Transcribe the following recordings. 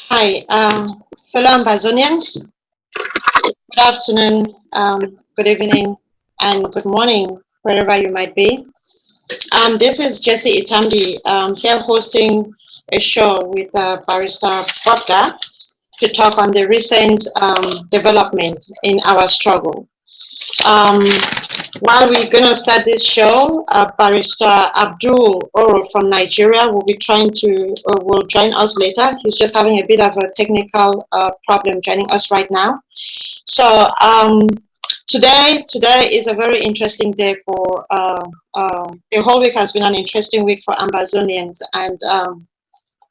Hi, fellow Ambazonians. Good afternoon, good evening, and good morning, wherever you might be. This is Jesse Itambi here hosting a show with Barrister Bobga to talk on the recent development in our struggle. Um, while we're going to start this show, Barrister Abdul Oro from Nigeria will join us later. He's just having a bit of a technical problem joining us right now. So today is a very interesting day for the whole week has been an interesting week for Ambazonians, and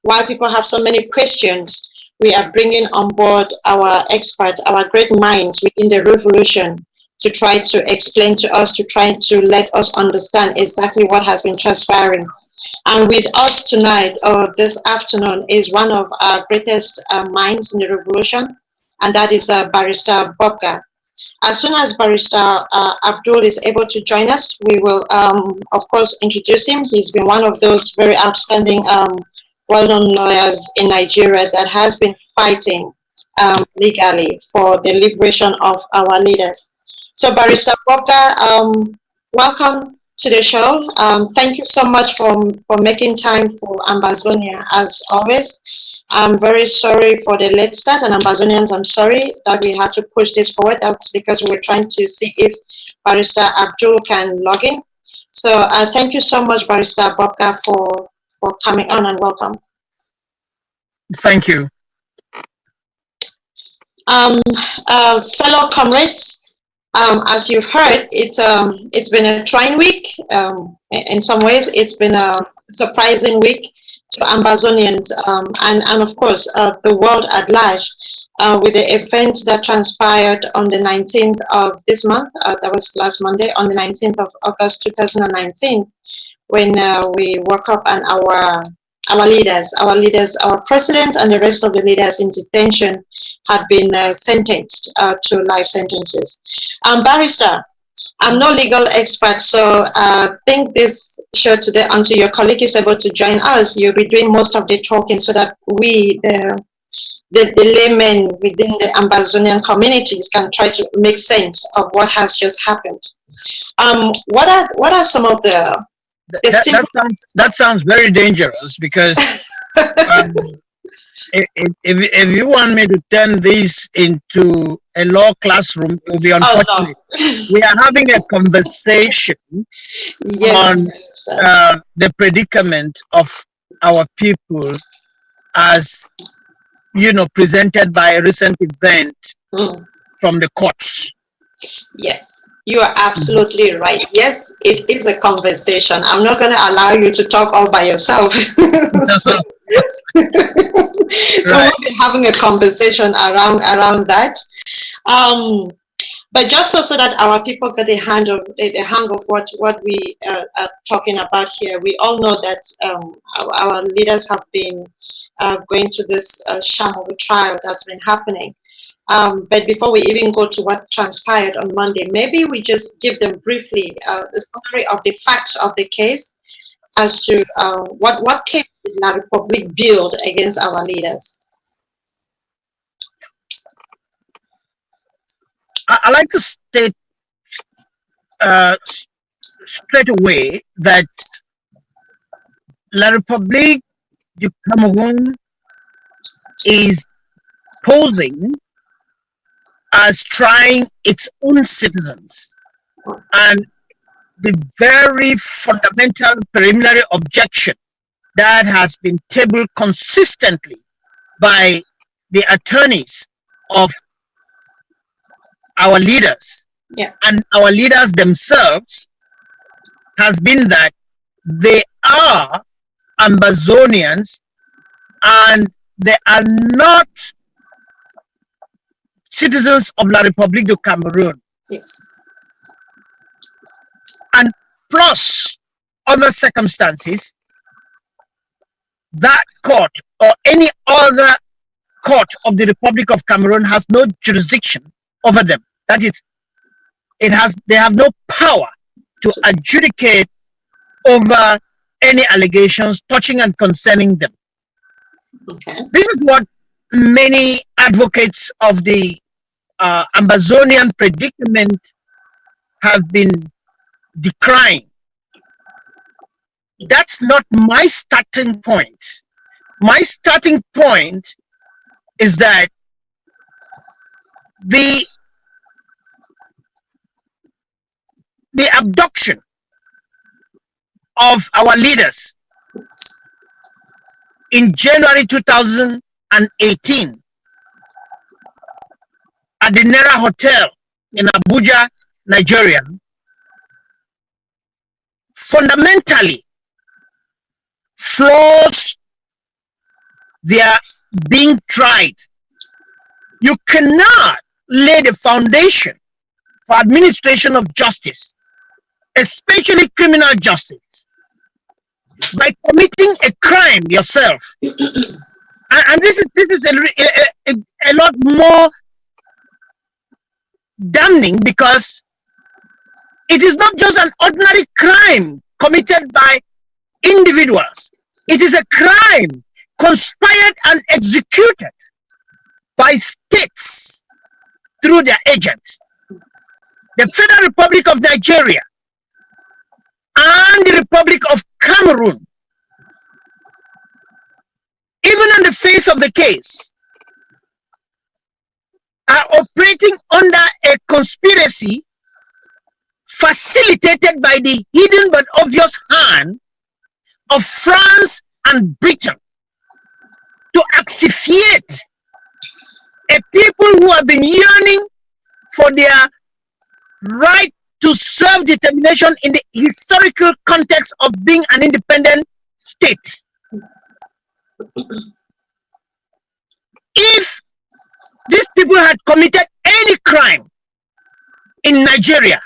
while people have so many questions, we are bringing on board our experts, our great minds within the revolution to try to explain to us, to try to let us understand exactly what has been transpiring. And with us tonight, or this afternoon, is one of our greatest minds in the revolution, and that is Barrister Bobga. As soon as Barrister Abdul is able to join us, we will, of course, introduce him. He's been one of those very outstanding, well-known lawyers in Nigeria that has been fighting legally for the liberation of our leaders. So, Barrister Bobga, welcome to the show. Thank you so much for making time for Ambazonia, as always. I'm very sorry for the late start, and Ambazonians, I'm sorry that we had to push this forward. That's because we were trying to see if Barrister Abdul can log in. So thank you so much, Barrister Bobka, for coming on, and welcome. Thank you. Fellow comrades, as you've heard, it's been a trying week. In some ways, it's been a surprising week to Ambazonians and of course the world at large with the events that transpired on the 19th of this month. That was last Monday, on the 19th of August 2019, when we woke up and our leaders, our president and the rest of the leaders in detention had been sentenced to life sentences. Barrister, I'm no legal expert, so I think this show today, until your colleague is able to join us, you'll be doing most of the talking so that we, the laymen within the Ambazonian communities, can try to make sense of what has just happened. What are some of that sounds very dangerous because um, if you want me to turn this into a law classroom, it will be unfortunate. Oh, no. We are having a conversation on the predicament of our people as, presented by a recent event from the courts. Yes. You are absolutely right. Yes, it is a conversation. I'm not going to allow you to talk all by yourself. So we'll be having a conversation around that. But just so that our people get the hang of what we are talking about here. We all know that our leaders have been going to this sham of a trial that's been happening. But before we even go to what transpired on Monday, maybe we just give them briefly the summary of the facts of the case as to what case did La Republic build against our leaders. I like to state straight away that La Republique du Cameroon is posing as trying its own citizens, and the very fundamental preliminary objection that has been tabled consistently by the attorneys of our leaders and our leaders themselves has been that they are Ambazonians and they are not citizens of La République du Cameroon. Yes. And plus other circumstances, that court or any other court of the Republic of Cameroon has no jurisdiction over them. That is, they have no power to adjudicate over any allegations touching and concerning them. Okay. This is what many advocates of the Ambazonian predicament have been decrying. That's not my starting point. My starting point is that the abduction of our leaders in January 2018 at the Nera Hotel in Abuja, Nigeria, fundamentally flaws their being tried. You cannot lay the foundation for administration of justice, especially criminal justice, by committing a crime yourself. And this is a lot more damning, because it is not just an ordinary crime committed by individuals. It is a crime conspired and executed by states through their agents. The Federal Republic of Nigeria and the Republic of Cameroon, even on the face of the case, are operating under a conspiracy facilitated by the hidden but obvious hand of France and Britain to asphyxiate a people who have been yearning for their right to self-determination in the historical context of being an independent state. If these people had committed any crime in Nigeria,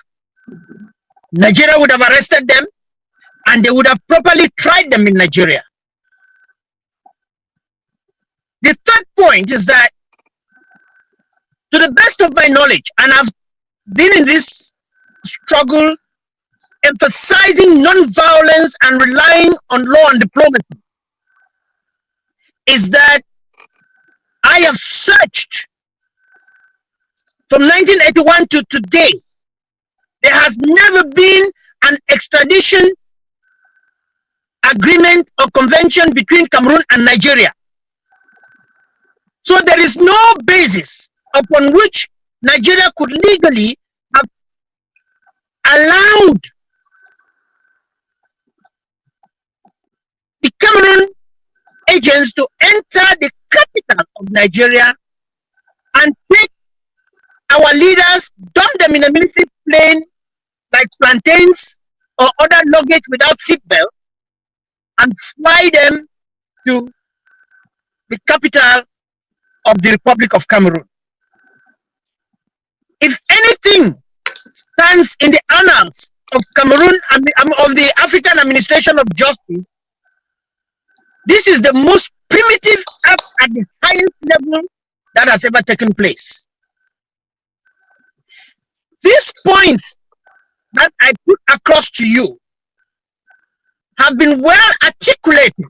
Nigeria would have arrested them and they would have properly tried them in Nigeria. The third point is that, to the best of my knowledge, and I've been in this struggle emphasizing non-violence and relying on law and diplomacy, is that I have searched from 1981 to today. There has never been an extradition agreement or convention between Cameroon and Nigeria. So there is no basis upon which Nigeria could legally have allowed the Cameroon agents to enter the capital of Nigeria and take our leaders, dump them in a military plane like plantains or other luggage without seatbelt, and fly them to the capital of the Republic of Cameroon. If anything stands in the annals of Cameroon and of the African administration of justice, this is the most primitive act at the highest level that has ever taken place. These points that I put across to you have been well articulated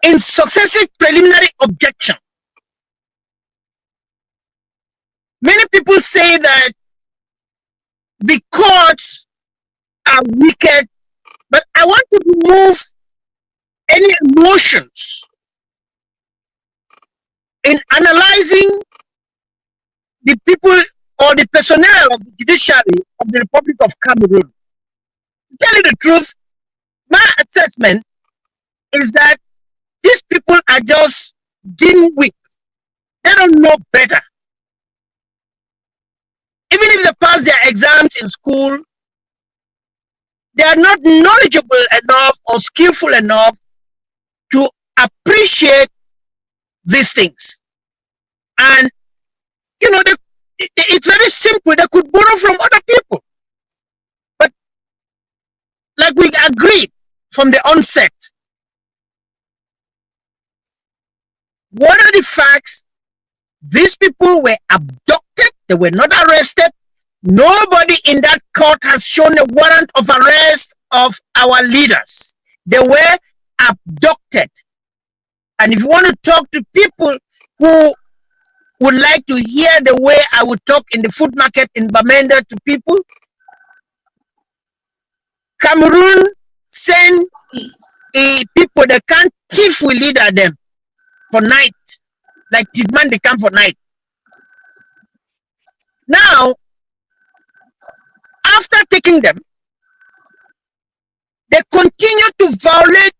in successive preliminary objections. Many people say that the courts are wicked, but I want to remove any emotions in analyzing the people or the personnel of the judiciary of the Republic of Cameroon. To tell you the truth, my assessment is that these people are just dim-wit. They don't know better. Even if they pass their exams in school, they are not knowledgeable enough or skillful enough to appreciate these things. And, you know, it's very simple. They could borrow from other people. But like we agreed from the onset, what are the facts? These people were abducted. They were not arrested. Nobody in that court has shown a warrant of arrest of our leaders. They were abducted. And if you want to talk to people who would like to hear the way I would talk in the food market in Bamenda to people, Cameroon send people that can't thief will leader them for night. Like thief man, they come for night. Now, after taking them, they continue to violate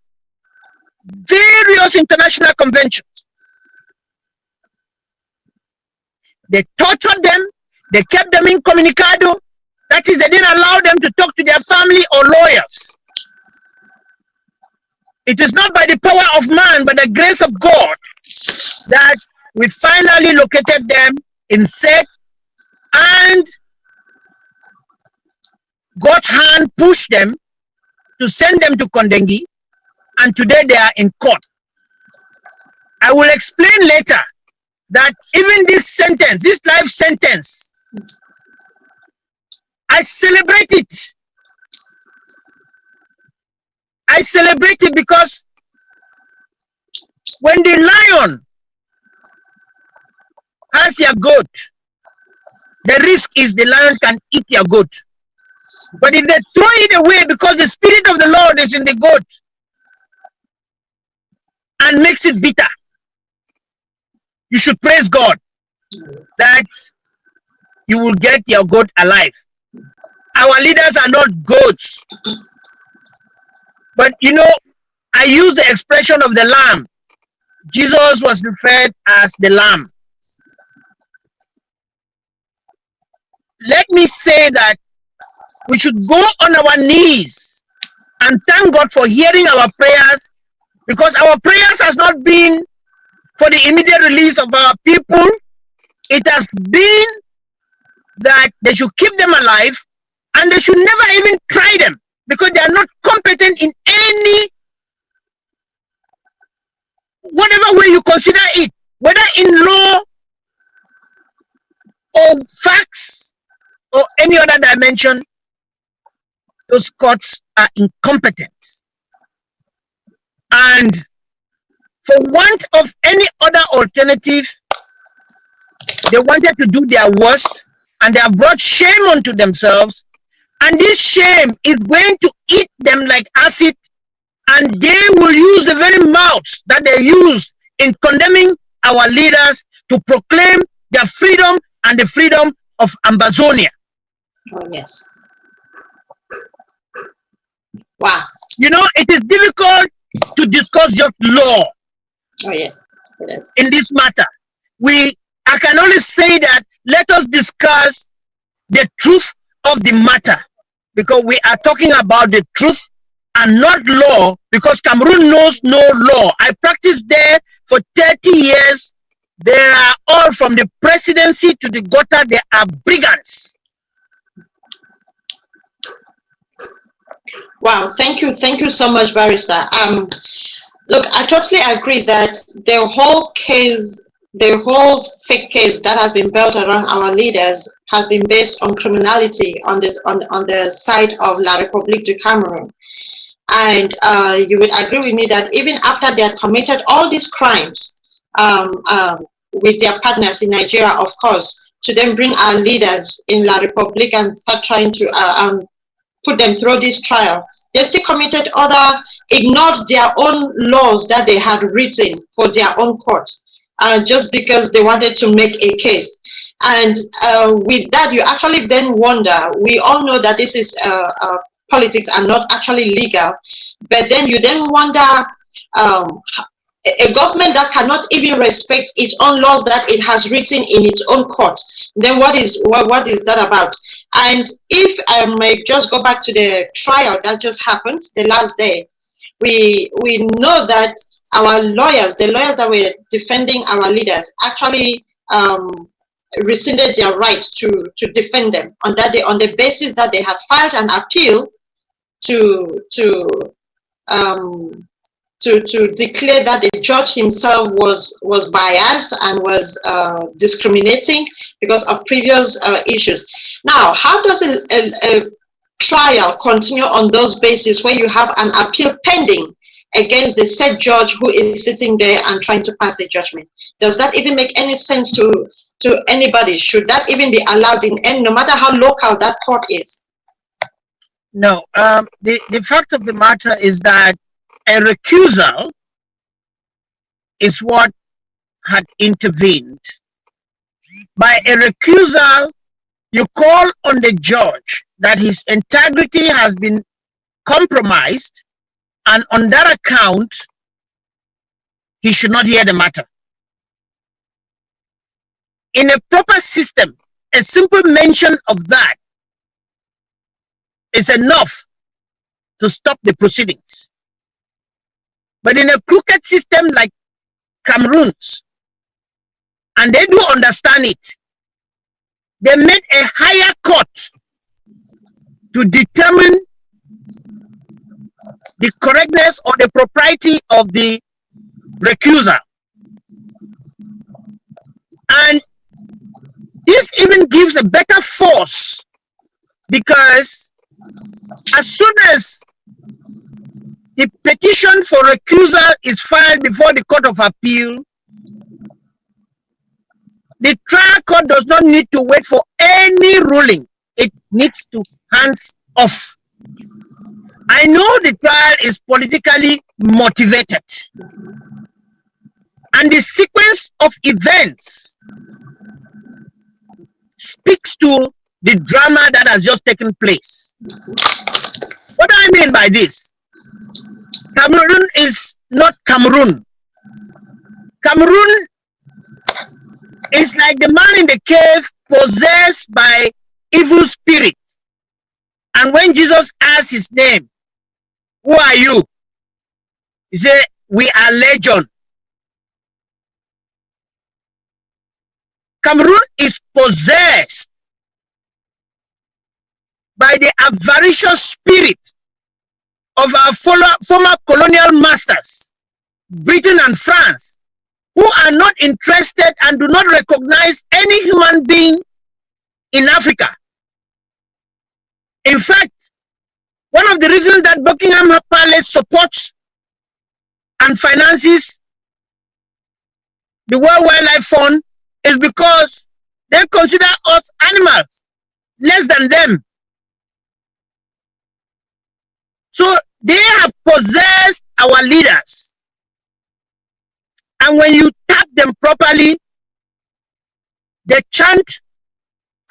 various international conventions. They tortured them, they kept them incommunicado. That is, they didn't allow them to talk to their family or lawyers. It is not by the power of man, but the grace of God that we finally located them in Set, and God's hand pushed them to send them to Kondengi, and today they are in court. I will explain later that even this sentence, this life sentence, I celebrate it. I celebrate it because when the lion has your goat, the risk is the lion can eat your goat. But if they throw it away because the Spirit of the Lord is in the goat and makes it bitter, you should praise God that you will get your goat alive. Our leaders are not goats. But you know, I use the expression of the lamb. Jesus was referred as the lamb. Let me say that we should go on our knees and thank God for hearing our prayers, because our prayers has not been for the immediate release of our people. It has been that they should keep them alive, and they should never even try them because they are not competent in any, whatever way you consider it, whether in law or facts or any other dimension. Those courts are incompetent. And for want of any other alternative, they wanted to do their worst, and they have brought shame onto themselves, and this shame is going to eat them like acid, and they will use the very mouths that they use in condemning our leaders to proclaim their freedom and the freedom of Ambazonia. Oh, yes. Wow. You know, it is difficult to discuss just law. Oh, yes. It is. In this matter. I can only say that let us discuss the truth of the matter, because we are talking about the truth and not law, because Cameroon knows no law. I practiced there for 30 years. They are all from the presidency to the gutter. They are brigands. Wow, thank you so much, Barrister. Look, I totally agree that the whole fake case that has been built around our leaders has been based on criminality on the side of La République du Cameroon. And you would agree with me that even after they had committed all these crimes with their partners in Nigeria, of course, to then bring our leaders in La République and start trying to put them through this trial, they still ignored their own laws that they had written for their own court, just because they wanted to make a case. And with that, you actually then wonder, we all know that this is politics are not actually legal, but then you then wonder, a government that cannot even respect its own laws that it has written in its own court, then what is that about? And if I may just go back to the trial that just happened the last day, we know that our lawyers, the lawyers that were defending our leaders, actually rescinded their right to defend them on that day, on the basis that they had filed an appeal to declare that the judge himself was biased and was discriminating because of previous issues. Now, how does a trial continue on those bases when you have an appeal pending against the said judge who is sitting there and trying to pass a judgment. Does that even make any sense to anybody? Should that even be allowed in any, no matter how local that court is? No. The fact of the matter is that a recusal is what had intervened. By a recusal, you call on the judge that his integrity has been compromised, and on that account, he should not hear the matter. In a proper system, a simple mention of that is enough to stop the proceedings. But in a crooked system like Cameroon's, and they do understand it, they made a higher court to determine the correctness or the propriety of the recusal. And this even gives a better force, because as soon as the petition for recusal is filed before the Court of Appeal, the trial court does not need to wait for any ruling. It needs to hands off. I know the trial is politically motivated, and the sequence of events speaks to the drama that has just taken place. What do I mean by this? Cameroon is not Cameroon. Cameroon is like the man in the cave possessed by evil spirit. And when Jesus asked his name, "Who are you?" he said, "We are legion." Cameroon is possessed by the avaricious spirit of our former colonial masters, Britain and France, who are not interested and do not recognize any human being in Africa. In fact, one of the reasons that Buckingham Palace supports and finances the World Wildlife Fund is because they consider us animals, less than them. So they have possessed our leaders. And when you tap them properly, they chant,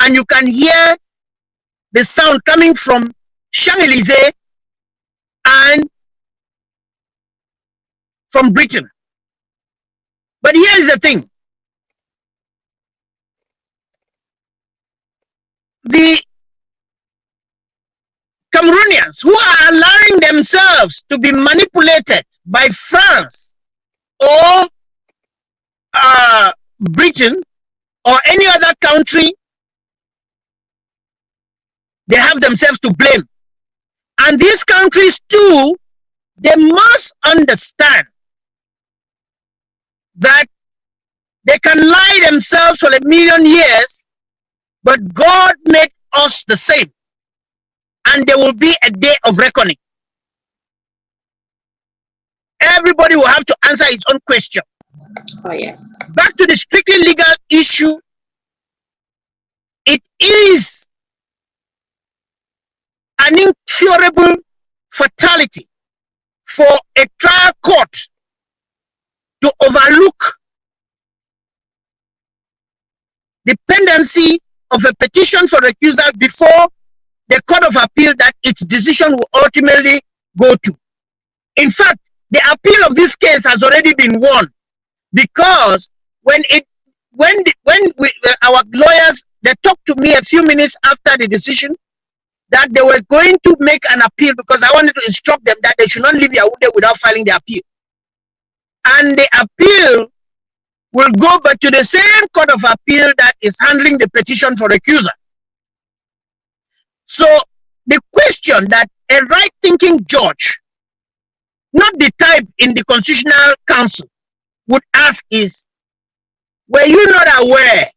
and you can hear the sound coming from Champs-Élysées and from Britain. But here is the thing. The Cameroonians who are allowing themselves to be manipulated by France or Britain or any other country, they have themselves to blame. And these countries too, they must understand that they can lie themselves for 1,000,000 years, but God made us the same. And there will be a day of reckoning. Everybody will have to answer his own question. Oh, yes. Back to the strictly legal issue, it is an incurable fatality for a trial court to overlook the pendency of a petition for recusal before the Court of Appeal that its decision will ultimately go to. In fact, the appeal of this case has already been won, because when our lawyers, they talked to me a few minutes after the decision that they were going to make an appeal, because I wanted to instruct them that they should not leave Yaoundé without filing the appeal. And the appeal will go back to the same Court of Appeal that is handling the petition for recusal. So the question that a right-thinking judge, not the type in the Constitutional Council, would ask is, were you not aware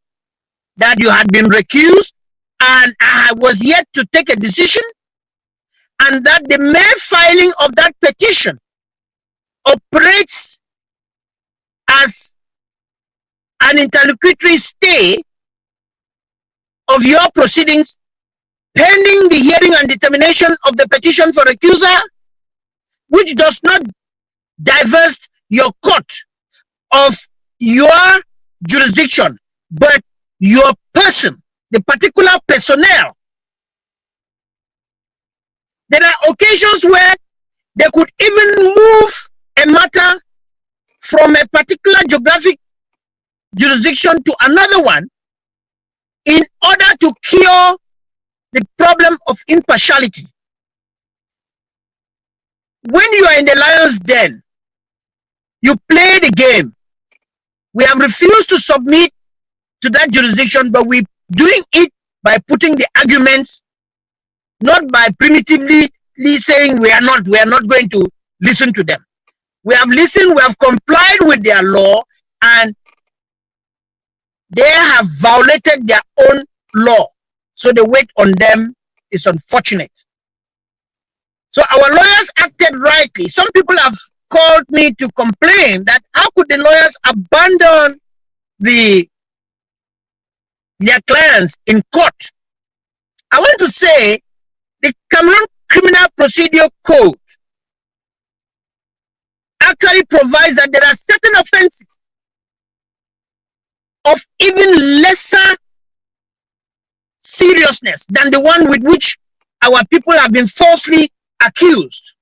that you had been recused and I was yet to take a decision, and that the mere filing of that petition operates as an interlocutory stay of your proceedings pending the hearing and determination of the petition for recusal, which does not divest your court of your jurisdiction, but your person, the particular personnel. There are occasions where they could even move a matter from a particular geographic jurisdiction to another one in order to cure the problem of impartiality. When you are in the lion's den, you play the game. We have refused to submit to that jurisdiction, but we're doing it by putting the arguments, not by primitively saying we are not going to listen to them. We have listened, we have complied with their law, and they have violated their own law. So the weight on them is unfortunate. So our lawyers acted rightly. Some people have called me to complain that how could the lawyers abandon their clients in court? I want to say the Cameroon Criminal Procedure Code actually provides that there are certain offenses of even lesser seriousness than the one with which our people have been falsely accused.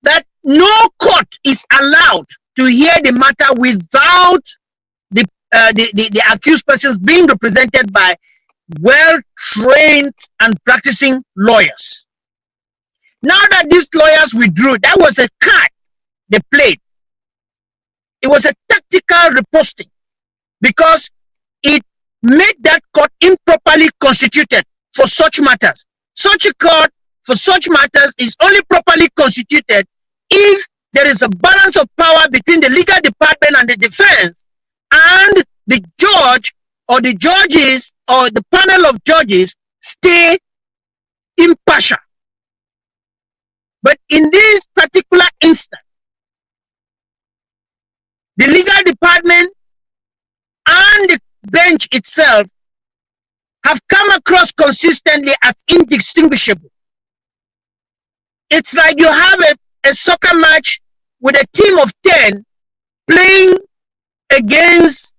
That no court is allowed to hear the matter without the accused persons being represented by well-trained and practicing lawyers. Now that these lawyers withdrew, that was a card they played. It was a tactical riposting because it made that court improperly constituted for such matters. Such a court for such matters is only properly constituted if there is a balance of power between the legal department and the defense, and the judge or the judges or the panel of judges stay impartial. But in this particular instance, the legal department and the bench itself have come across consistently as indistinguishable. It's like you have a soccer match with a team of 10 playing against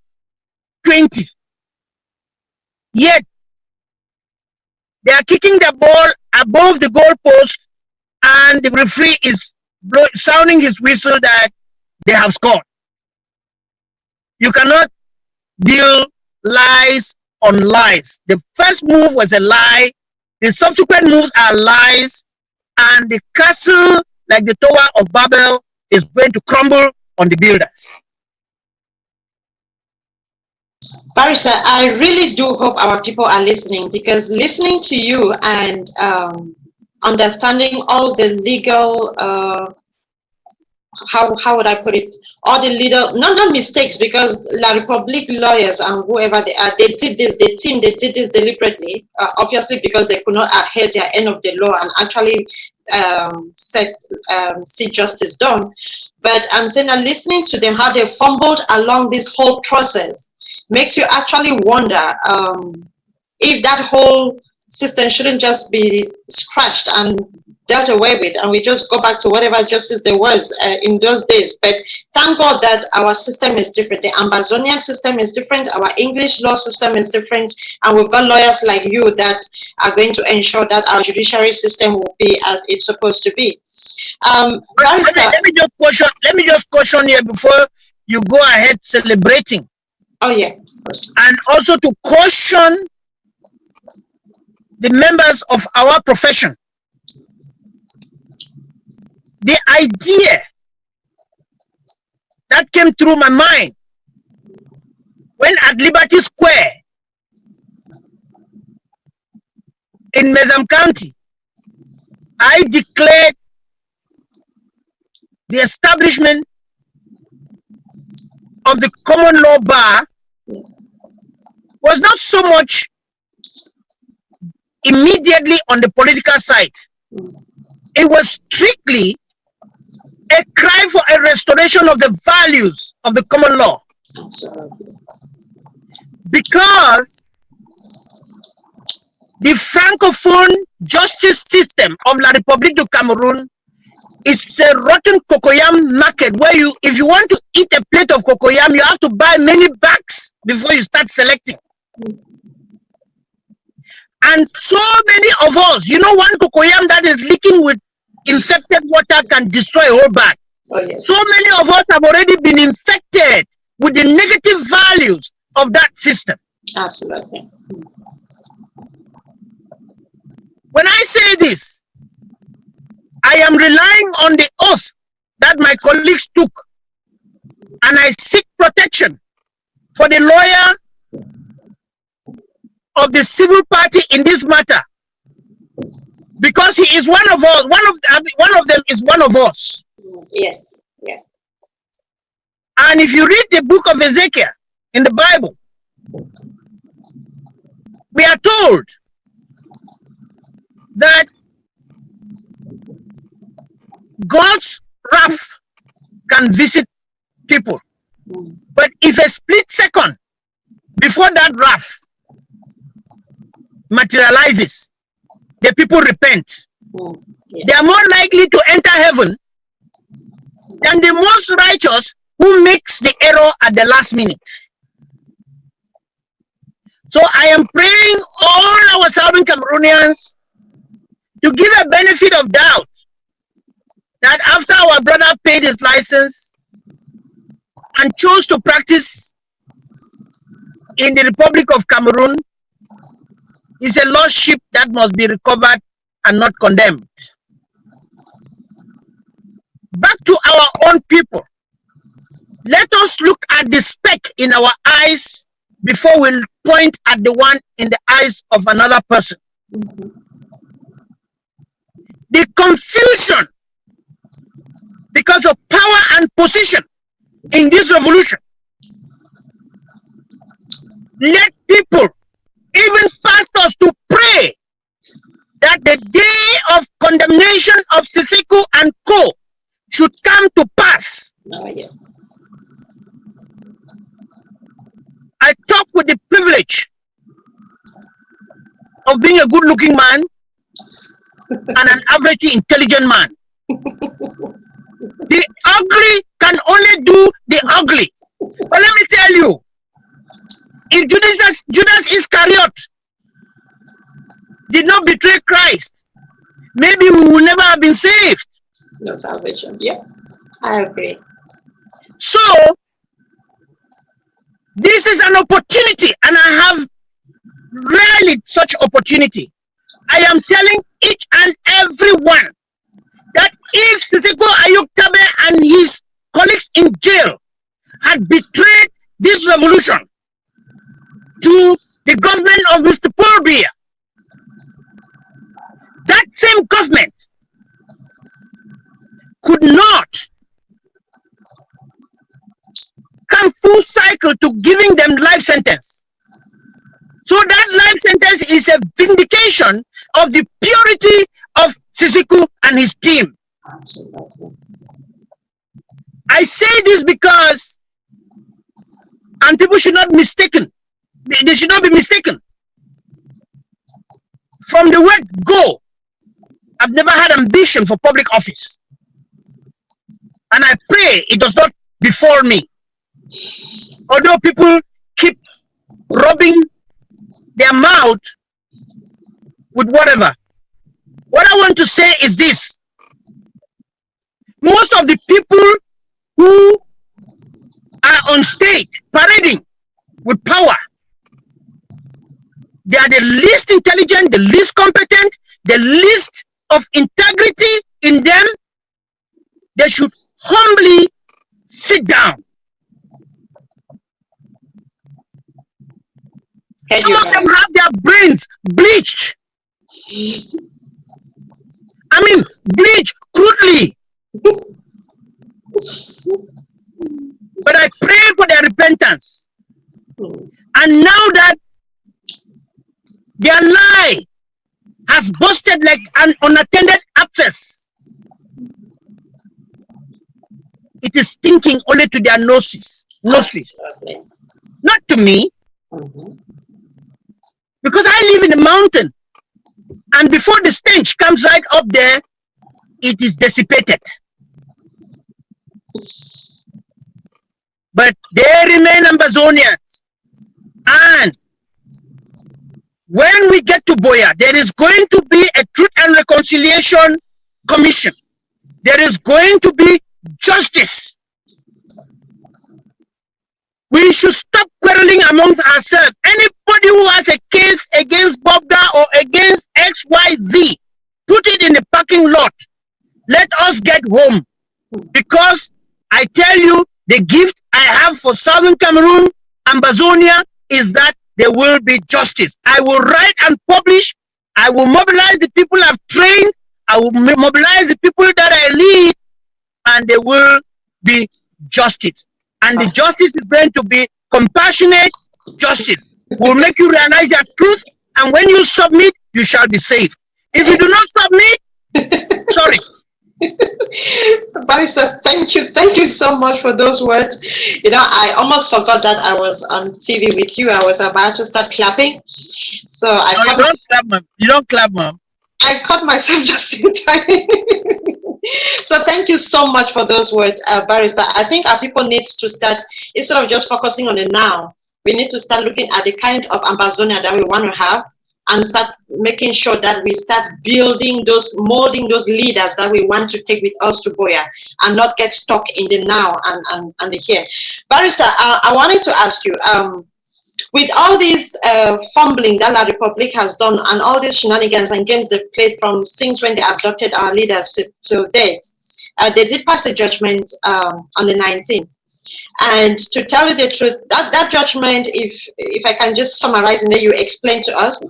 20. Yet, they are kicking the ball above the goalpost and the referee is sounding his whistle that they have scored. You cannot deal lies on lies. The first move was a lie, the subsequent moves are lies, and the castle, like the Tower of Babel, is going to crumble on the builders. Barrister, I really do hope our people are listening, because listening to you and understanding all the legal, how would I put it, all the legal, not mistakes, because La Republique lawyers and whoever they are, they did this, the team, they did this deliberately, obviously because they could not adhere their end of the law and actually see justice done. But I'm saying that listening to them, how they fumbled along this whole process, makes you actually wonder if that whole system shouldn't just be scratched and dealt away with, and we just go back to whatever justice there was in those days. But thank God that our system is different. The Ambazonian system is different. Our English law system is different. And we've got lawyers like you that are going to ensure that our judiciary system will be as it's supposed to be. Let me just caution here before you go ahead celebrating. Oh, yeah. And also to caution the members of our profession. The idea that came through my mind when at Liberty Square in Mezam County, I declared the establishment of the common law bar was not so much immediately on the political side. It was strictly a cry for a restoration of the values of the common law. Absolutely. Because the Francophone justice system of La République du Cameroon is a rotten cocoyam market where if you want to eat a plate of cocoyam, you have to buy many bags before you start selecting. And so many of us, one cocoyam that is leaking with infected water can destroy a whole bag. Oh, yes. So many of us have already been infected with the negative values of that system. Absolutely. When I say this, I am relying on the oath that my colleagues took, and I seek protection for the lawyer of the civil party in this matter, because he is one of us. One of them is one of us. Yes. Yeah. And if you read the book of Ezekiel in the Bible, we are told that God's wrath can visit people. But if a split second before that wrath materializes, the people repent, they are more likely to enter heaven than the most righteous who makes the error at the last minute. So I am praying all our Southern Cameroonians to give a benefit of doubt that after our brother paid his license and chose to practice in the Republic of Cameroon, is a lost sheep that must be recovered and not condemned. Back to our own people. Let us look at the speck in our eyes before we point at the one in the eyes of another person. The confusion because of power and position in this revolution led people, even pastors, to pray that the day of condemnation of Sisiku and Co. should come to pass. Oh, yeah. I talk with the privilege of being a good-looking man and an averagely intelligent man. The ugly can only do the ugly. But let me tell you, if Judas Iscariot did not betray Christ, maybe we will never have been saved. No salvation. Yeah, I agree. So, this is an opportunity, and I have rarely such opportunity. I am telling each and every one that if Siseko Ayukabe and his colleagues in jail had betrayed this revolution to the government of Mr. Paul Biya, that same government could not come full cycle to giving them life sentence. So that life sentence is a vindication of the purity of Sisiku and his team. Absolutely. I say this because, and people should not mistaken, they should not be mistaken. From the word go, I've never had ambition for public office. And I pray it does not befall me. Although people keep rubbing their mouth with whatever. What I want to say is this. Most of the people who are on stage parading with power, they are the least intelligent, the least competent, the least of integrity in them. They should humbly sit down. Some of them have their brains bleached. I mean, bleached crudely. But I pray for their repentance. And now that their lie has busted like an unattended abscess, it is stinking only to their nostrils, Absolutely. not to me, Mm-hmm. because I live in a mountain, and before the stench comes right up there, it is dissipated. But they remain Ambazonians. And when we get to Boya, there is going to be a Truth and Reconciliation Commission. There is going to be justice. We should stop quarreling among ourselves. Anybody who has a case against Bobga or against XYZ, put it in the parking lot. Let us get home. Because I tell you, the gift I have for Southern Cameroon, Ambazonia, is that there will be justice. I will write and publish. I will mobilize the people I've trained. I will mobilize the people that I lead, and there will be justice. And the justice is going to be compassionate justice. Will make you realize your truth, and when you submit, you shall be saved. If you do not submit, sorry. Barrister, thank you. Thank you so much for those words. You know, I almost forgot that I was on TV with you. I was about to start clapping. So I No, you don't clap, ma'am. You don't clap, ma'am. I caught myself just in time. So thank you so much for those words, Barrister. I think our people need to start, instead of just focusing on the now, we need to start looking at the kind of Amazonia that we want to have, and start making sure that we start building those, molding those leaders that we want to take with us to Boya, and not get stuck in the now and the here. Barrister, I wanted to ask you, with all this fumbling that La Republic has done, and all these shenanigans and games they've played from since when they abducted our leaders to date, they did pass a judgment on the 19th. And to tell you the truth, that judgment, if I can just summarize and then you explain to us,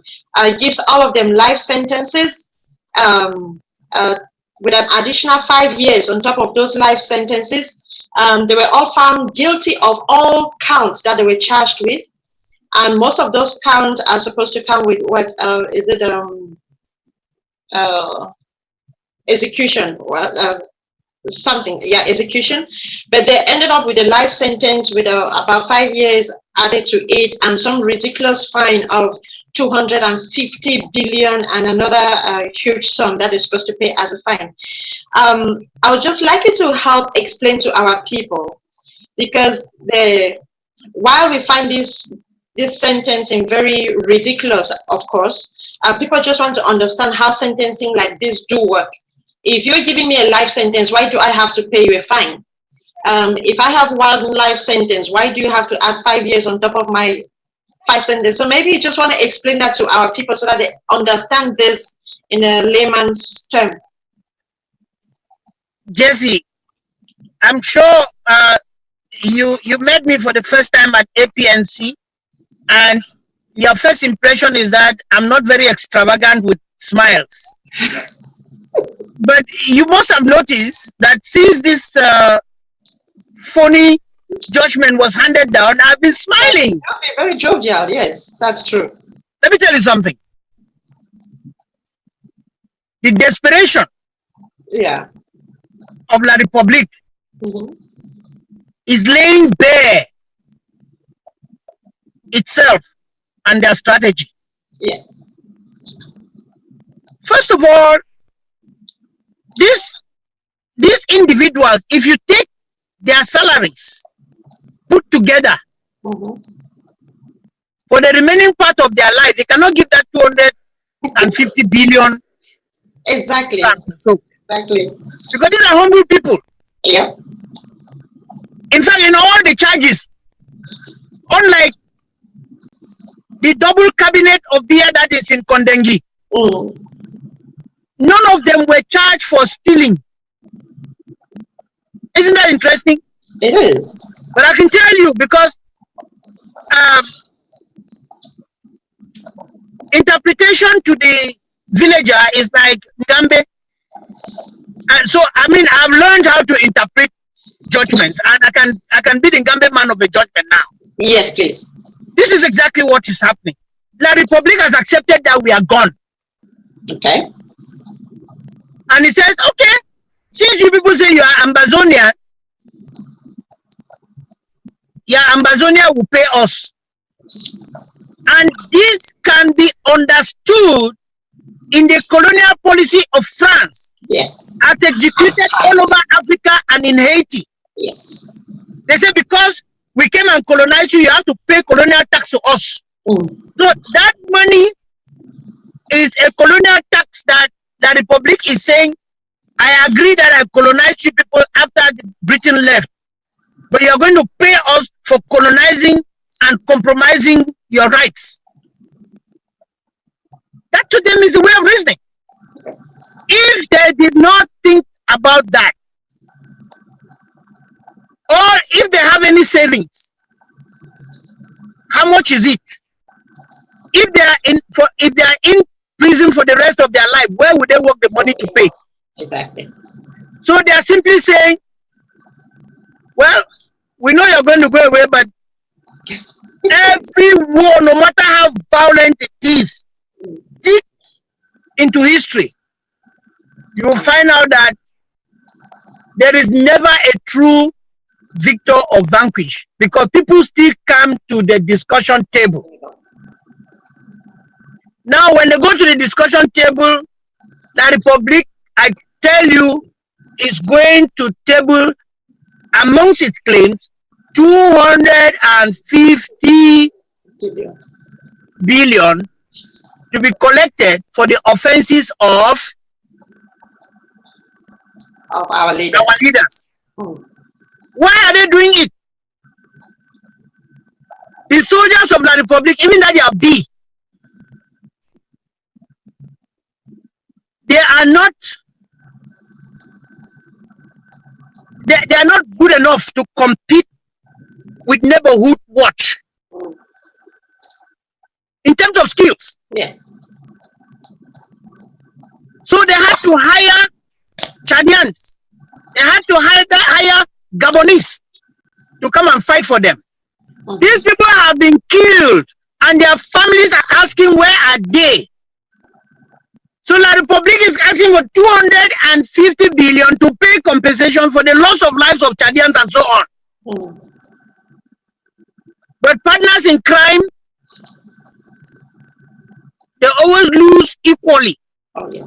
gives all of them life sentences with an additional 5 years on top of those life sentences. They were all found guilty of all counts that they were charged with. And most of those counts are supposed to come with what is it? Execution. Something, yeah, execution. But they ended up with a life sentence with about 5 years added to it, and some ridiculous fine of 250 billion and another huge sum that is supposed to pay as a fine. I would just like you to help explain to our people, because while we find this sentencing very ridiculous, of course, people just want to understand how sentencing like this do work. If you're giving me a life sentence, why do I have to pay you a fine? If I have one life sentence, why do you have to add 5 years on top of my 5 sentences? So maybe you just want to explain that to our people so that they understand this in a layman's term. Jesse, I'm sure you met me for the first time at APNC, and your first impression is that I'm not very extravagant with smiles. But you must have noticed that since this phony judgment was handed down, I've been smiling. Okay, very jovial, yes, that's true. Let me tell you something. The desperation of La Republique is laying bare itself and their strategy. Yeah. First of all, these individuals, if you take their salaries put together for the remaining part of their life, they cannot give that 250 billion. Exactly. So, exactly. Because these are humble people. Yeah. In fact, in all the charges, unlike the double cabinet of beer that is in Kondengi, none of them were charged for stealing. Isn't that interesting? It is. But I can tell you, because interpretation to the villager is like Ngambe. And so, I mean, I've learned how to interpret judgments, and I can be the Ngambe man of a judgment now. Yes, please. This is exactly what is happening. La Republique has accepted that we are gone. Okay. And he says, okay, since you people say you are Ambazonian, yeah, Ambazonia will pay us. And this can be understood in the colonial policy of France. Yes. As executed all over Africa and in Haiti. Yes. They say because we came and colonized you, you have to pay colonial tax to us. So that money is a colonial tax that the Republic is saying, I agree that I colonized you people after Britain left, but you are going to pay us for colonizing and compromising your rights. That to them is a way of reasoning. If they did not think about that, or if they have any savings, how much is it? If they are in prison for the rest of their life, where would they work the money to pay? Exactly. So they are simply saying, well, we know you're going to go away, but every war, no matter how violent it is, dig into history, you will find out that there is never a true victor or vanquish, because people still come to the discussion table. Now, when they go to the discussion table, the Republic, I tell you, is going to table amongst its claims 250 billion to be collected for the offenses of our leaders. Why are they doing it? The soldiers of the Republic, even though they are big, they are not good enough to compete with neighborhood watch in terms of skills. Yes. So they had to hire Chadians. They had to hire Gabonese to come and fight for them. These people have been killed and their families are asking, where are they? So La Republic is asking for 250 billion to pay compensation for the loss of lives of Chadians and so on. But partners in crime, they always lose equally. Oh, yeah.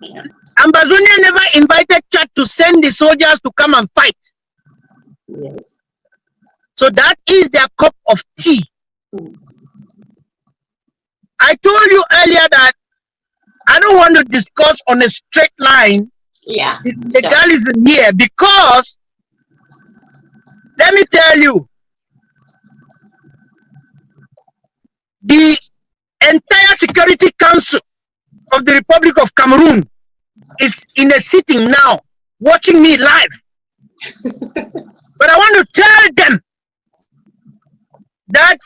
Yeah. Ambazonia never invited Chad to send the soldiers to come and fight. Yes. So that is their cup of tea. I told you earlier that I don't want to discuss on a straight line the legalism here, because let me tell you, the entire Security Council of the Republic of Cameroon is in a sitting now, watching me live. But I want to tell them that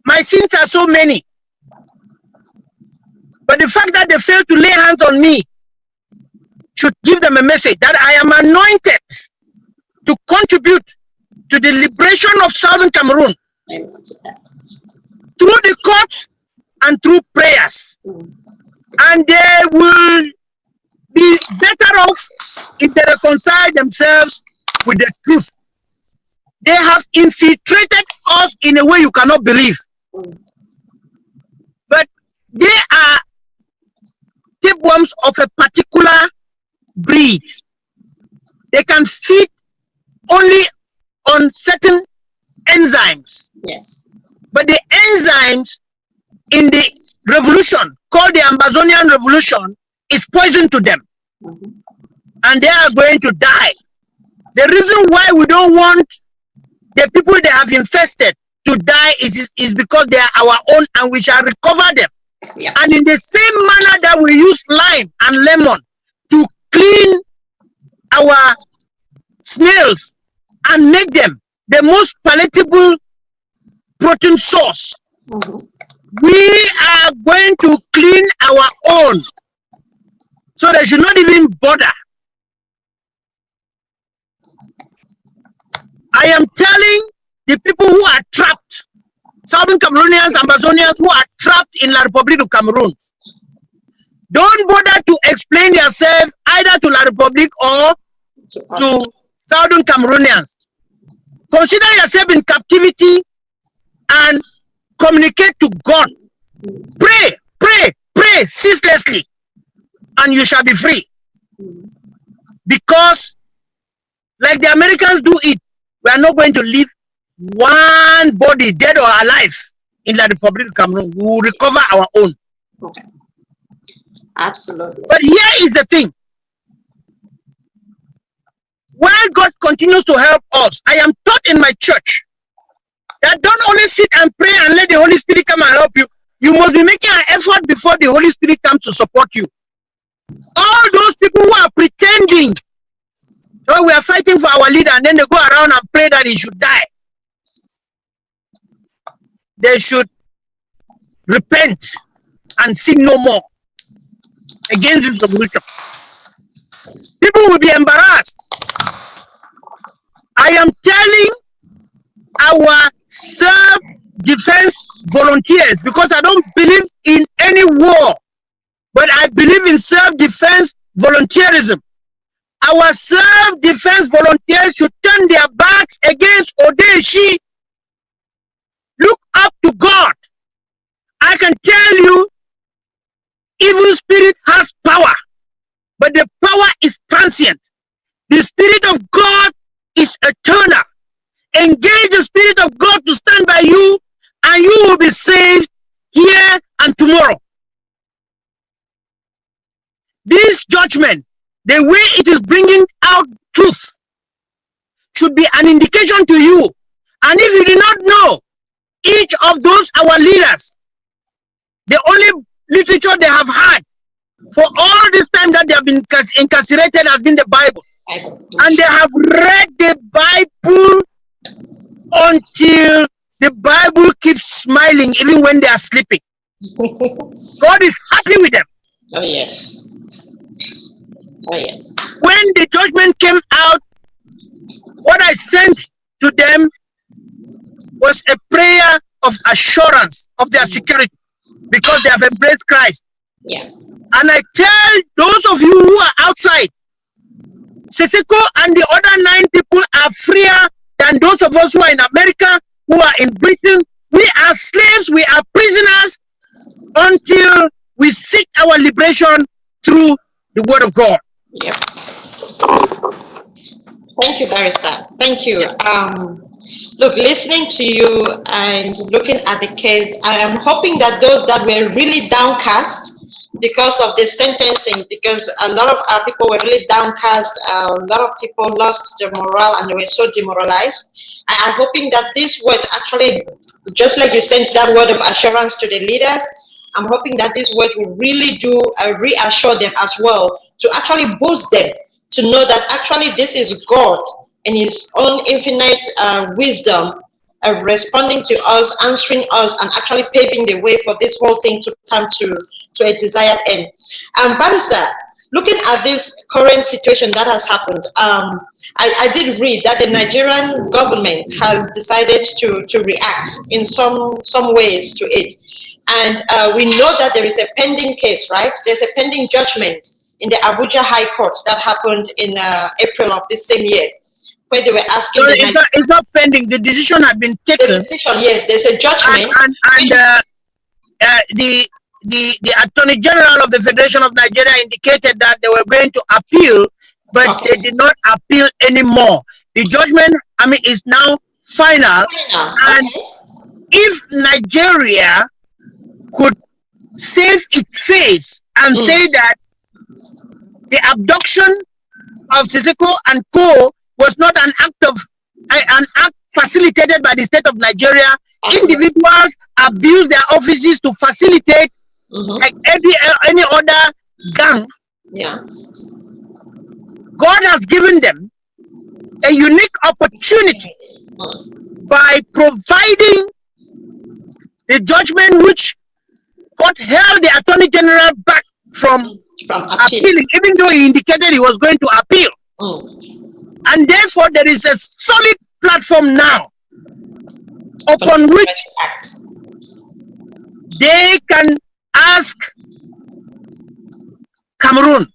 my sins are so many. But the fact that they failed to lay hands on me should give them a message that I am anointed to contribute to the liberation of Southern Cameroon through the courts and through prayers. And they will be better off if they reconcile themselves with the truth. They have infiltrated us in a way you cannot believe. But they are tapeworms of a particular breed. They can feed only on certain enzymes. Yes. But the enzymes in the revolution, called the Ambazonian Revolution, is poison to them. And they are going to die. The reason why we don't want the people they have infested to die is because they are our own and we shall recover them. Yeah. And in the same manner that we use lime and lemon to clean our snails and make them the most palatable protein source, we are going to clean our own. So they should not even bother. I am telling the people who are trapped, Southern Cameroonians, Ambazonians who are trapped in La Republic of Cameroon, don't bother to explain yourself either to La Republic or to southern Cameroonians, consider yourself in captivity and communicate to God. Pray, pray, pray ceaselessly, and you shall be free. Because, like the Americans do it, we are not going to leave one body, dead or alive, in the Republic of Cameroon. We will recover our own. Okay. Absolutely. But here is the thing. While God continues to help us, I am taught in my church that don't only sit and pray and let the Holy Spirit come and help you. You must be making an effort before the Holy Spirit comes to support you. All those people who are pretending, oh, we are fighting for our leader, and then they go around and pray that he should die. They should repent and sin no more against this revolution. People will be embarrassed. I am telling our self-defense volunteers, because I don't believe in any war, but I believe in self-defense volunteerism. Our self-defense volunteers should turn their backs against Odeshi. Look up to God. I can tell you, evil spirit has power, but the power is transient. The Spirit of God is eternal. Engage the Spirit of God to stand by you, and you will be saved here and tomorrow. This judgment, the way it is bringing out truth, should be an indication to you. And if you do not know, each of those our leaders, the only literature they have had for all this time that they have been incarcerated has been the Bible. And they have read the Bible until the Bible keeps smiling even when they are sleeping. God is happy with them. Oh, yes. Oh, yes. When the judgment came out, what I sent to them was a prayer of assurance of their security, because they have embraced Christ. Yeah. And I tell those of you who are outside, Seseko and the other 9 people are freer than those of us who are in America, who are in Britain. We are slaves, we are prisoners until we seek our liberation through the word of God. Yeah. Thank you, Barrister. Thank you. Look, listening to you and looking at the case, I am hoping that those that were really downcast because of the sentencing, because a lot of our people were really downcast, a lot of people lost their morale and they were so demoralized. I am hoping that this word actually, just like you sent that word of assurance to the leaders, I'm hoping that this word will really do reassure them as well, to actually boost them, to know that actually this is God in His own infinite wisdom, responding to us, answering us, and actually paving the way for this whole thing to come to a desired end. Barrister, looking at this current situation that has happened, I did read that the Nigerian government has decided to react in some ways to it. And we know that there is a pending case, right? There's a pending judgment in the Abuja High Court that happened in April of this same year, where they were asking... So it's not pending. The decision had been taken. The decision, yes. There's a judgment. The Attorney General of the Federation of Nigeria indicated that they were going to appeal, but Okay. they did not appeal anymore. The judgment, is now final. And Okay. if Nigeria could save its face and say that the abduction of Seseko and Co. was not an act facilitated by the state of Nigeria. Individuals abuse their offices to facilitate, like any other gang. Yeah. God has given them a unique opportunity by providing the judgment which God held the Attorney General back from appealing, even though he indicated he was going to appeal. And therefore, there is a solid platform now upon which they can ask Cameroon.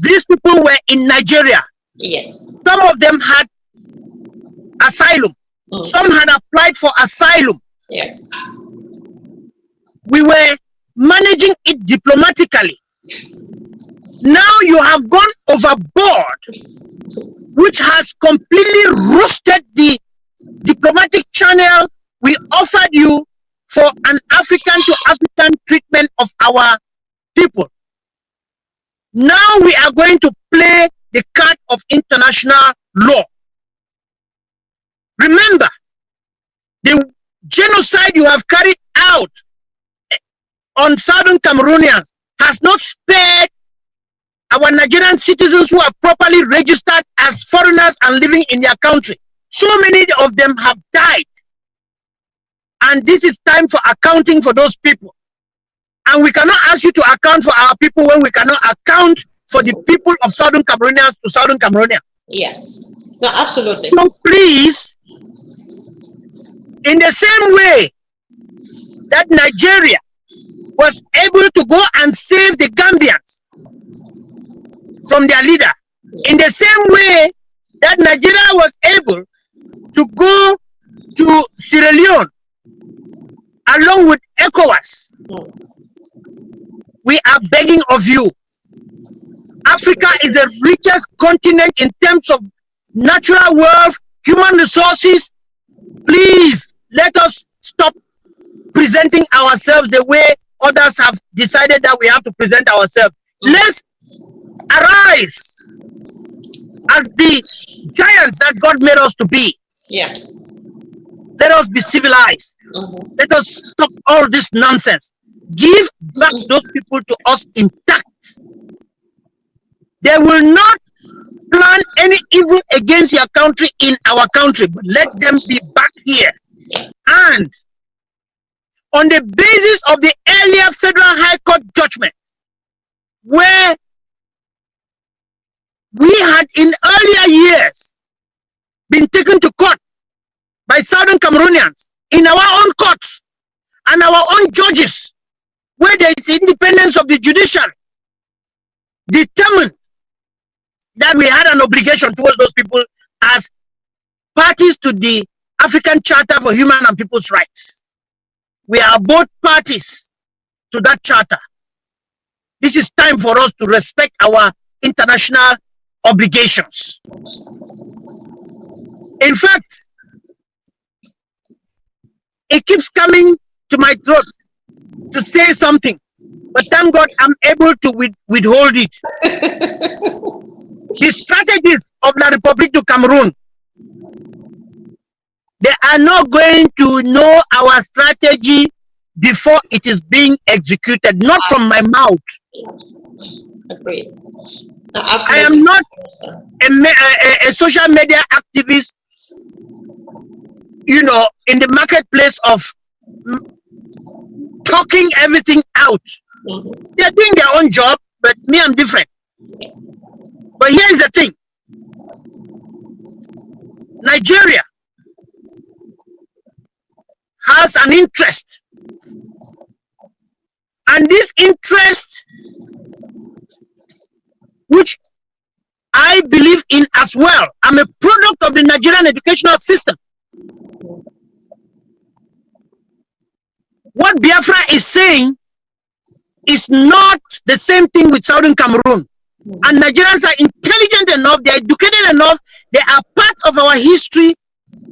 These people were in Nigeria. Yes. Some of them had asylum. Some had applied for asylum. Yes. We were managing it diplomatically. Now you have gone overboard, which has completely roasted the diplomatic channel we offered you for an African to African treatment of our people. Now we are going to play the card of international law. Remember, the genocide you have carried out on Southern Cameroonians has not spared our Nigerian citizens who are properly registered as foreigners and living in their country. So many of them have died. And this is time for accounting for those people. And we cannot ask you to account for our people when we cannot account for the people of Southern Cameroonians to Southern Cameroonians. Yeah. No, absolutely. So please, in the same way that Nigeria was able to go and save the Gambians from their leader, in the same way that Nigeria was able to go to Sierra Leone along with ECOWAS, we are begging of you. Africa is the richest continent in terms of natural wealth, human resources. Please let us stop presenting ourselves the way others have decided that we have to present ourselves. Let's arise as the giants that God made us to be. Yeah. Let us be civilized. Let us stop all this nonsense. Give back those people to us intact. They will not plan any evil against your country in our country, but let them be back here. And on the basis of the earlier Federal High Court judgment, where we had in earlier years been taken to court by Southern Cameroonians in our own courts and our own judges, where there is independence of the judiciary, determined that we had an obligation towards those people as parties to the African Charter for Human and People's Rights. We are both parties to that charter. This is time for us to respect our international obligations. In fact, it keeps coming to my throat to say something, but thank God I'm able to withhold it. The strategies of La République du Cameroon, they are not going to know our strategy before it is being executed, not from my mouth. Agreed. No, I am not a social media activist, you know, in the marketplace of talking everything out. They're doing their own job, but me, I'm different. But here's the thing. Nigeria has an interest. And this interest, which I believe in as well, I'm a product of the Nigerian educational system. What Biafra is saying is not the same thing with Southern Cameroon. And Nigerians are intelligent enough, they're educated enough, they are part of our history.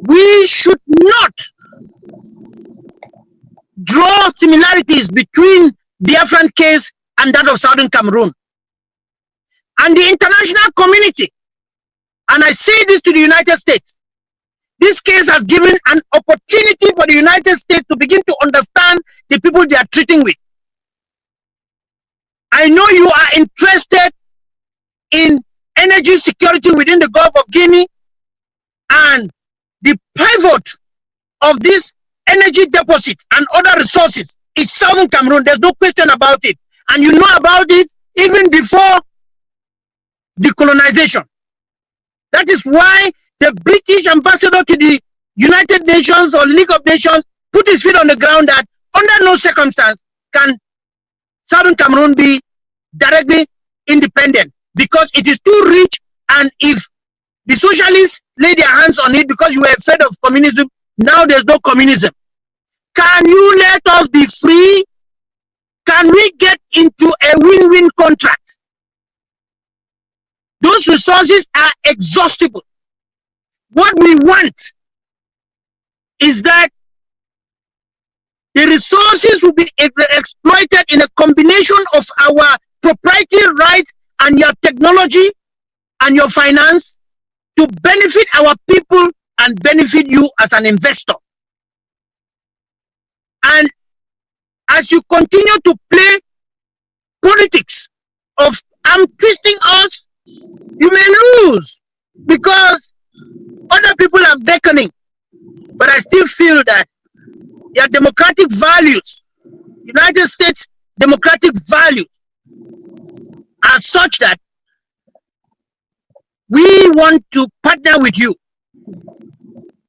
We should not draw similarities between Biafran case and that of Southern Cameroon. And the international community, and I say this to the United States, this case has given an opportunity for the United States to begin to understand the people they are treating with. I know you are interested in energy security within the Gulf of Guinea, and the pivot of these energy deposits and other resources is Southern Cameroon. There's no question about it. And you know about it even before decolonization. That is why the British ambassador to the United Nations or League of Nations put his feet on the ground that under no circumstance can Southern Cameroon be directly independent, because it is too rich And if the socialists lay their hands on it because you were afraid of communism, now there's no communism. Can you let us be free? Can we get into a win-win contract? Those resources are exhaustible. What we want is that the resources will be exploited in a combination of our proprietary rights and your technology and your finance to benefit our people and benefit you as an investor. And as you continue to play politics of I'm twisting us, you may lose because other people are beckoning. But I still feel that their democratic values, United States democratic values, are such that we want to partner with you.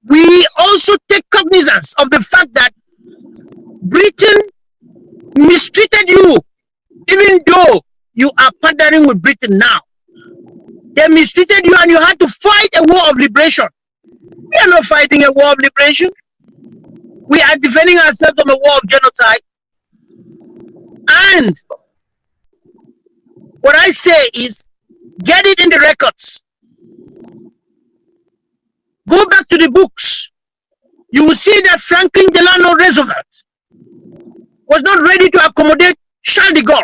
We also take cognizance of the fact that Britain mistreated you, even though you are partnering with Britain now. They mistreated you and you had to fight a war of liberation. We are not fighting a war of liberation. We are defending ourselves from a war of genocide. And what I say is, get it in the records. Go back to the books. You will see that Franklin Delano Roosevelt was not ready to accommodate Charles de Gaulle.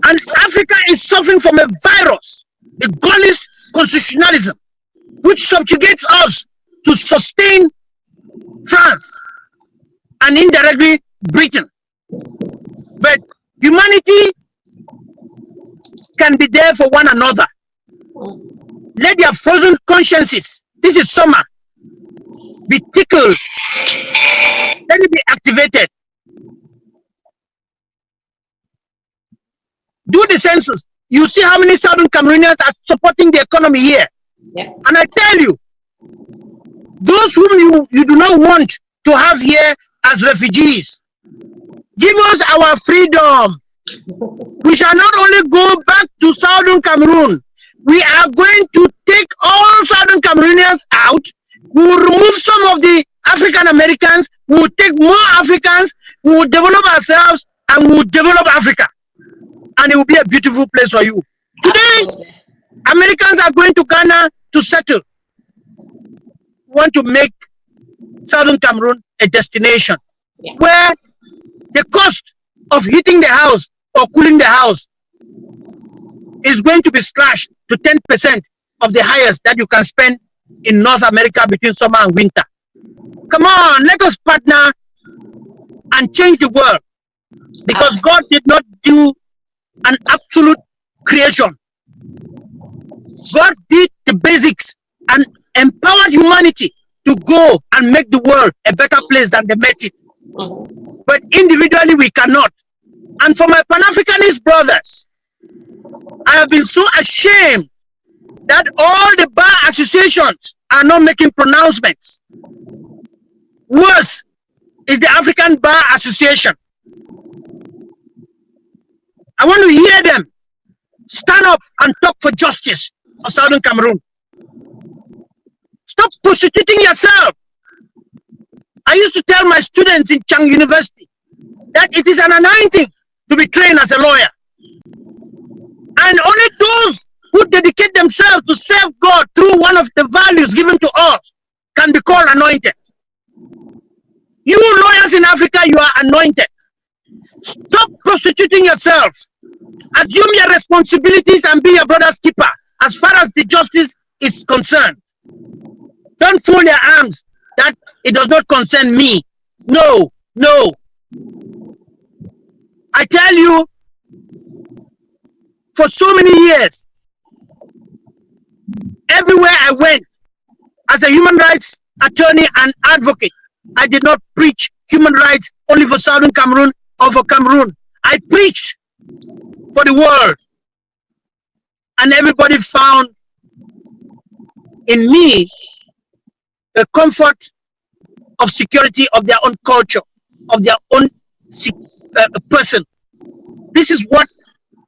And Africa is suffering from a virus, the Gaullist constitutionalism, which subjugates us to sustain France and indirectly Britain. But humanity can be there for one another. Let their frozen consciences, this is summer, be tickled. Let it be activated. Do the census. You see how many Southern Cameroonians are supporting the economy here. Yeah. And I tell you, those whom you do not want to have here as refugees, give us our freedom. We shall not only go back to Southern Cameroon, we are going to take all Southern Cameroonians out. We will remove some of the African Americans, we will take more Africans, we will develop ourselves, and we will develop Africa. And it will be a beautiful place for you. Today, Americans are going to Ghana to settle. We want to make Southern Cameroon a destination where the cost of heating the house or cooling the house is going to be slashed to 10% of the highest that you can spend in North America between summer and winter. Come on, let us partner and change the world. Because God did not do an absolute creation. God did the basics and empowered humanity to go and make the world a better place than they met it. But individually we cannot. And for my Pan-Africanist brothers, I have been so ashamed that all the bar associations are not making pronouncements. Worse is the African Bar Association. I want to hear them stand up and talk for justice for Southern Cameroon. Stop prostituting yourself. I used to tell my students in Chang University that it is an anointing to be trained as a lawyer. And only those who dedicate themselves to serve God through one of the values given to us can be called anointed. You lawyers in Africa, you are anointed. Stop prostituting yourselves. Assume your responsibilities and be your brother's keeper as far as the justice is concerned. Don't fool your arms that it does not concern me. No, no. I tell you, for so many years, everywhere I went, as a human rights attorney and advocate, I did not preach human rights only for Southern Cameroon or for Cameroon. I preached for the world. And everybody found in me the comfort of security of their own culture, of their own person. This is what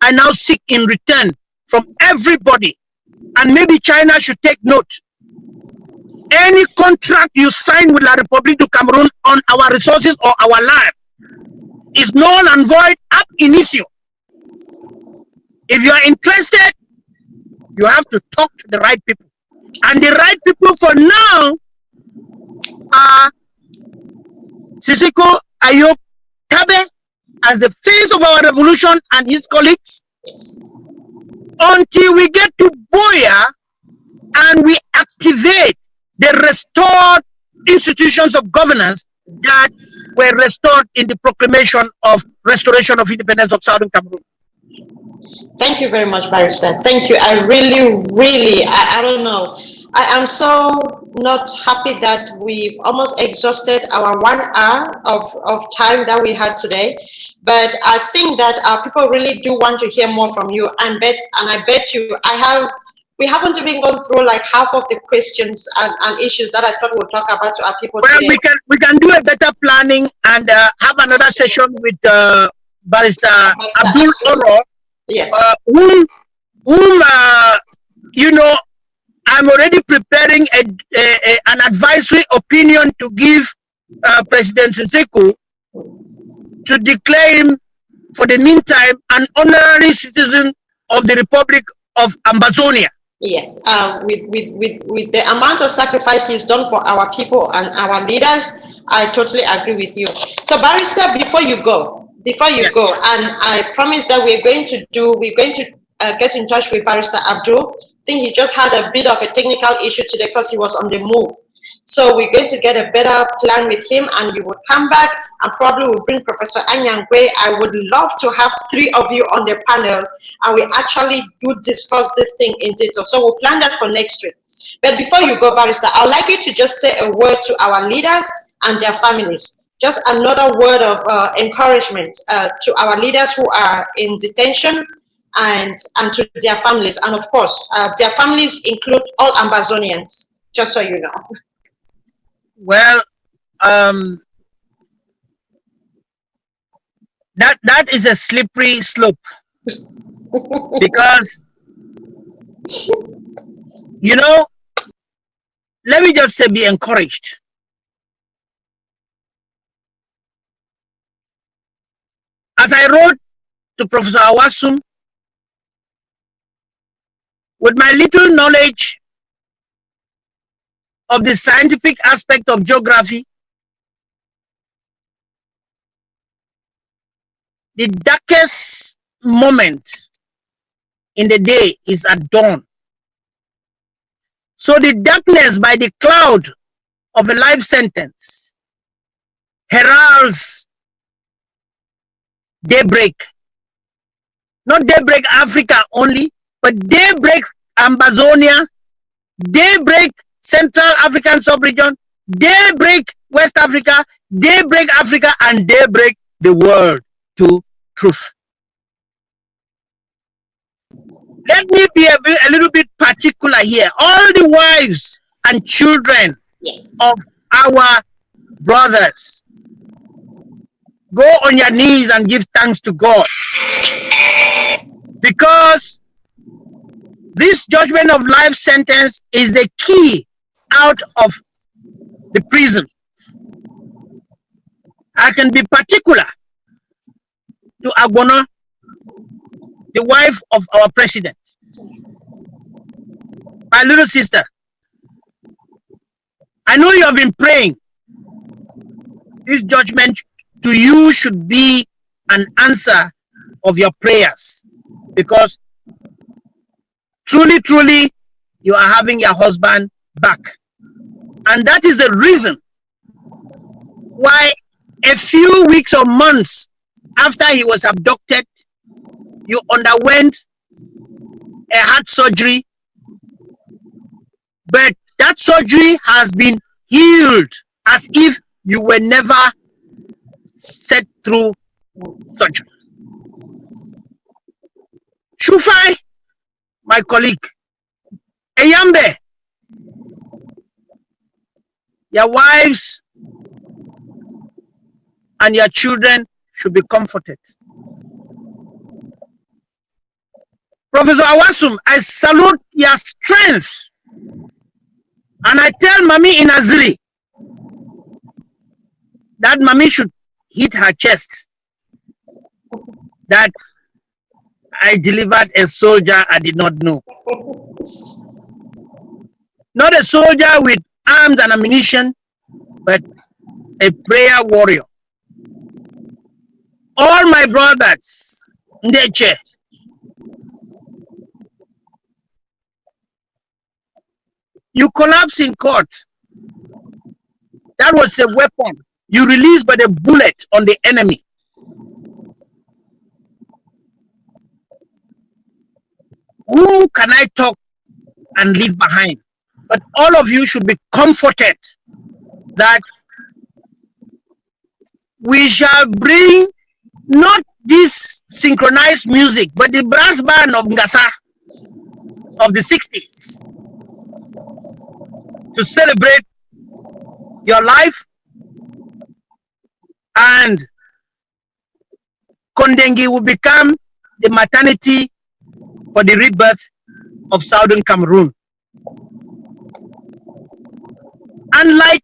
I now seek in return from everybody. and maybe China should take note. Any contract you sign with La République du Cameroon on our resources or our land is null and void ab initio. If you are interested, you have to talk to the right people. And the right people for now are Sisiko Ayub Tabe as the face of our revolution and his colleagues, until we get to Boya and we activate the restored institutions of governance that were restored in the proclamation of restoration of independence of Southern Cameroon. Thank you very much, Barrister. Thank you. I really, I don't know. I am so not happy that we've almost exhausted our 1 hour of time that we had today. But I think that people really do want to hear more from you. And I bet you, we haven't even gone through like half of the questions and issues that I thought we'll talk about to our people well, today. we can do a better planning and have another session with Barrister Abdul Oro. Yes. Whom you know, I'm already preparing an advisory opinion to give President Siseko to declare him, for the meantime, an honorary citizen of the Republic of Ambazonia. Yes, with the amount of sacrifices done for our people and our leaders, I totally agree with you. So, Barrister, before you go, and I promise that we're going to get in touch with Barrister Abdul. I think he just had a bit of a technical issue today because he was on the move. So we're going to get a better plan with him, and you will come back and probably will bring Professor Anyangwe. I would love to have 3 of you on the panels, and we actually do discuss this thing in detail. So we'll plan that for next week. But before you go, Barrister, I would like you to just say a word to our leaders and their families. Just another word of encouragement to our leaders who are in detention and to their families. And of course, their families include all Ambazonians, just so you know. Well, that is a slippery slope because, you know, let me just say, be encouraged. As I wrote to Professor Awasum, with my little knowledge of the scientific aspect of geography, the darkest moment in the day is at dawn. So the darkness by the cloud of a life sentence heralds daybreak. Not daybreak Africa only, but daybreak Ambazonia, daybreak Central African sub-region, daybreak West Africa, daybreak Africa, and daybreak the world to truth. Let me be a little bit particular here. All the wives and children of our brothers, go on your knees and give thanks to God. Because this judgment of life sentence is the key out of the prison. I can be particular to Agbono, the wife of our president, my little sister. I know you have been praying. This judgment to you should be an answer of your prayers, because truly, truly, you are having your husband back. And that is the reason why a few weeks or months after he was abducted, you underwent a heart surgery, but that surgery has been healed as if you were never set through surgery. Shufai, my colleague, Eyambe, your wives and your children should be comforted. Professor Awasum, I salute your strength. And I tell Mami in Azri that Mami should hit her chest that I delivered a soldier I did not know. Not a soldier with arms and ammunition, but a prayer warrior. All my brothers, Ndeche, you collapse in court. That was a weapon you released by the bullet on the enemy. Whom can I talk and leave behind? But all of you should be comforted that we shall bring not this synchronized music, but the brass band of Ngasa of the 60s to celebrate your life, and Kondengi will become the maternity for the rebirth of Southern Cameroon. And like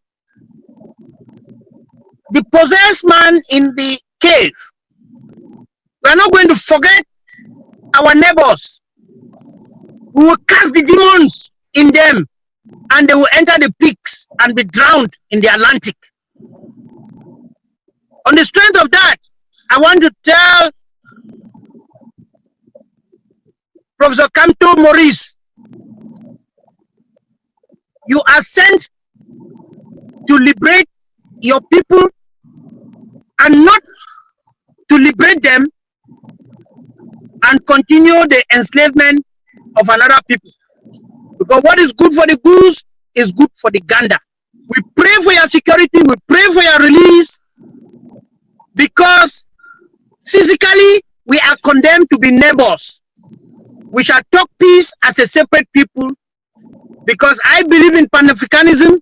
the possessed man in the cave, we are not going to forget our neighbors. We will cast the demons in them, and they will enter the peaks and be drowned in the Atlantic. On the strength of that, I want to tell Professor Canto Maurice, you are sent to liberate your people and not to liberate them and continue the enslavement of another people. Because what is good for the goose is good for the gander. We pray for your security, we pray for your release, because physically we are condemned to be neighbors. We shall talk peace as a separate people, because I believe in Pan-Africanism,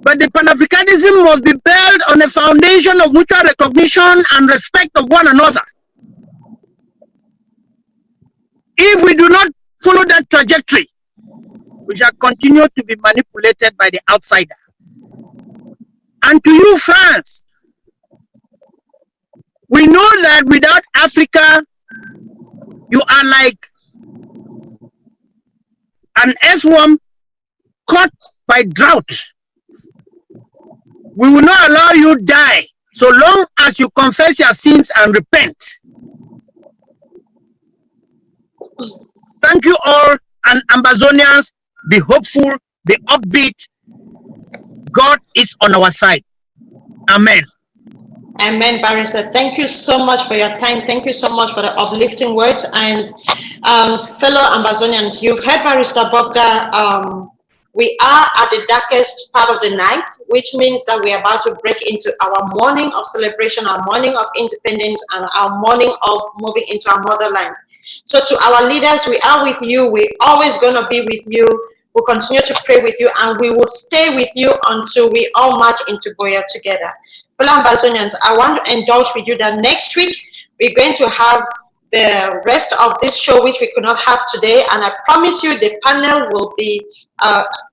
but the Pan-Africanism must be built on a foundation of mutual recognition and respect of one another. If we do not follow that trajectory, we shall continue to be manipulated by the outsider. And to you, France, we know that without Africa, you are like an earthworm caught by drought. We will not allow you die so long as you confess your sins and repent. Thank you all, and Ambazonians, be hopeful, be upbeat. God is on our side. Amen. Amen, Barrister. Thank you so much for your time. Thank you so much for the uplifting words. And fellow Ambazonians, you've heard Barrister Bobga. We are at the darkest part of the night, which means that we are about to break into our morning of celebration, our morning of independence, and our morning of moving into our motherland. So to our leaders, we are with you. We're always going to be with you. We'll continue to pray with you, and we will stay with you until we all march into Goya together. Fellow Ambazonians, I want to indulge with you that next week, we're going to have the rest of this show, which we could not have today. And I promise you, the panel will be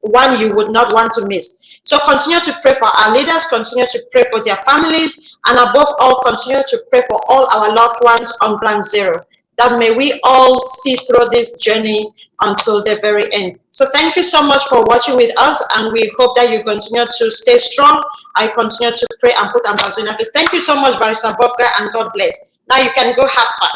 one you would not want to miss. So continue to pray for our leaders, continue to pray for their families, and above all, continue to pray for all our loved ones on ground zero. That may we all see through this journey until the very end. So thank you so much for watching with us, and we hope that you continue to stay strong. I continue to pray and put Ambazonia first. Thank you so much, Barrister Bobga, and God bless. Now you can go have fun.